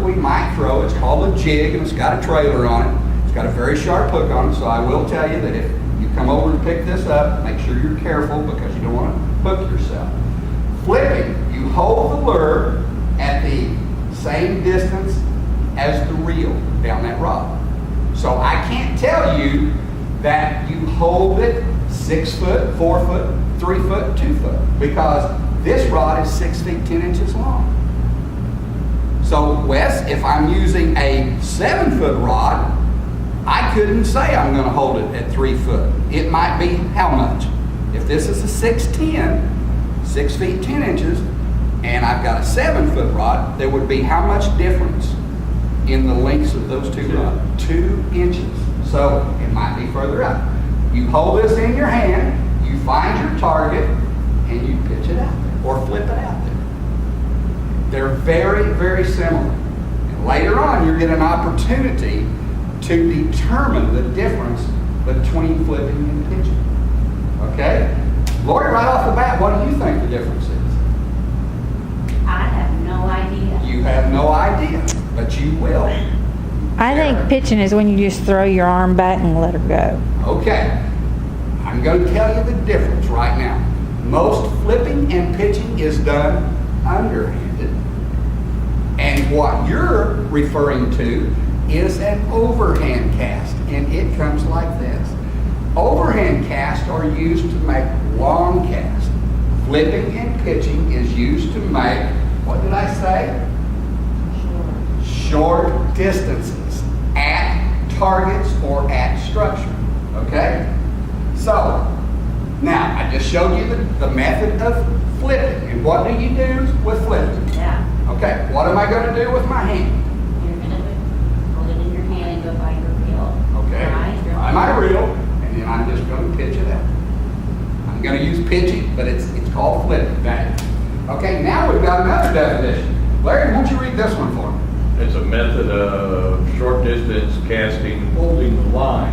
we might throw. It's called a jig, and it's got a trailer on it. It's got a very sharp hook on it, so I will tell you that if you come over and pick this up, make sure you're careful because you don't want to hook yourself. Flipping, you hold the lure at the same distance as the reel down that rod. So I can't tell you that you hold it 6 foot, 4 foot, 3 foot, 2 foot, because this rod is 6 feet, 10 inches long. So Wes, if I'm using a 7 foot rod, I couldn't say I'm going to hold it at 3 foot. It might be how much? If this is a 6'10", 6 feet, 10 inches, and I've got a 7 foot rod, there would be how much difference in the lengths of those two rods? 2 inches. So it might be further up. You hold this in your hand, you find your target, and you pitch it out there, or flip it out there. They're very, very similar. And later on, you get an opportunity to determine the difference between flipping and pitching. Okay? Lori, right off the bat, what do you think the difference is? I have no idea. You have no idea, but you will. I think pitching is when you just throw your arm back and let her go. Okay. I'm going to tell you the difference right now. Most flipping and pitching is done underhanded. And what you're referring to is an overhand cast, and it comes like this. Overhand casts are used to make long casts. Flipping and pitching is used to make, what did I say? Short distances at targets or at structure. Okay? So, now I just showed you the method of flipping. And what do you do with flipping? Yeah. Okay, what am I going to do with my hand? You're going to hold it in your hand and go by your reel. Okay, Right? by my reel, and then I'm just going to pitch it out. I'm going to use pitching, but it's called flipping. Okay, now we've got another definition. Larry, why don't you read this one for me? It's a method of short distance casting holding the line.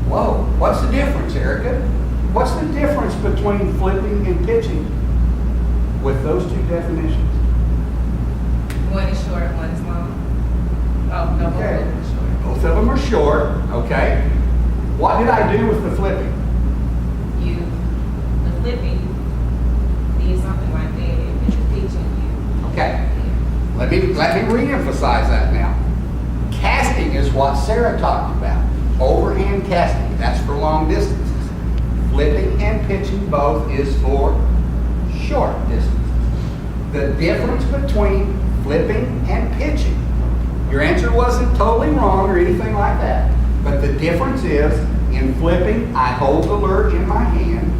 Whoa, what's the difference, Erica? What's the difference between flipping and pitching with those two definitions? One is short, one's long. Oh, no, both Okay. of them are short. Both of them are short, okay? What did I do with the flipping? The flipping means something like that. If it's pitching, you. Okay, let me re-emphasize that now. Casting is what Sarah talked about. Overhand casting, that's for long distances. Flipping and pitching both is for short distances. The difference between flipping and pitching, your answer wasn't totally wrong or anything like that, but the difference is in flipping, I hold the lure in my hand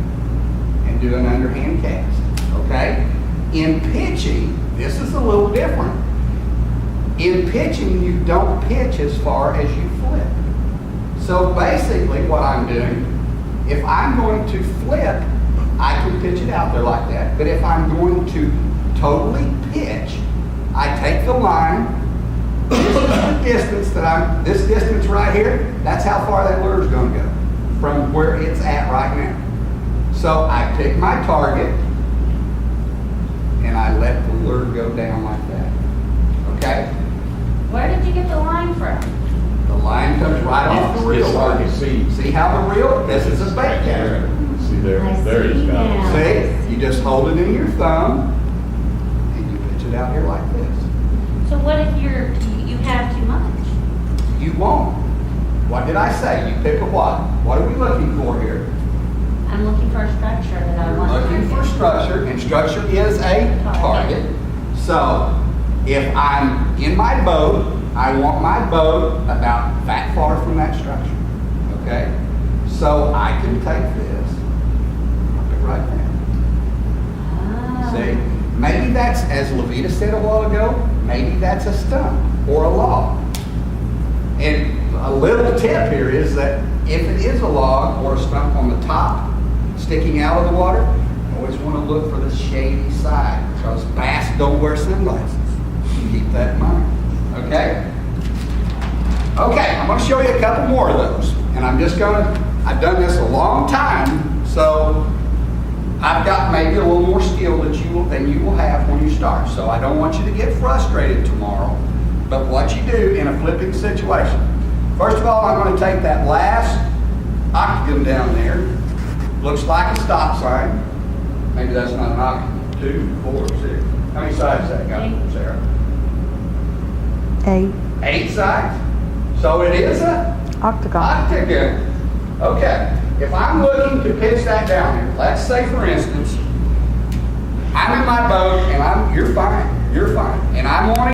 and do an underhand cast, okay? In pitching, this is a little different. In pitching, you don't pitch as far as you flip. So basically what I'm doing, if I'm going to flip, I can pitch it out there like that. But if I'm going to totally pitch, I take the line, this is the distance this distance right here, that's how far that lure's gonna go from where it's at right now. So I pick my target and I let the lure go down like that. Okay? Where did you get the line from? The line comes right off the reel. It's hard to see. See how the reel, this is a bait caster. See there, I there see it's got it. now. See, you just hold it in your thumb and you pitch it out here like this. So what if you have too much? You won't. What did I say? You pick a what? What are we looking for here? I'm looking for a structure that I You're want. looking for structure, and structure is a target. So, if I'm in my boat, I want my boat about that far from that structure. Okay? So, I can take this, drop it right there. Ah. See? Maybe that's, as Levita said a while ago, maybe that's a stump or a log. And a little tip here is that if it is a log or a stump on the top, sticking out of the water, you always want to look for the shady side because bass don't wear sunglasses. Keep that in mind. Okay? Okay, I'm going to show you a couple more of those. And I've done this a long time, so I've got maybe a little more skill than you will have when you start. So I don't want you to get frustrated tomorrow But what you do in a flipping situation, first of all, I'm going to take that last octagon down there. Looks like a stop sign. Maybe that's not an octagon. 2, 4, 6. How many sides that got, 8. Sarah? 8 8 sides. So it is a octagon. octagon. Okay. If I'm looking to pitch that down here, let's say for instance, I'm in my boat and you're fine, and I'm wanting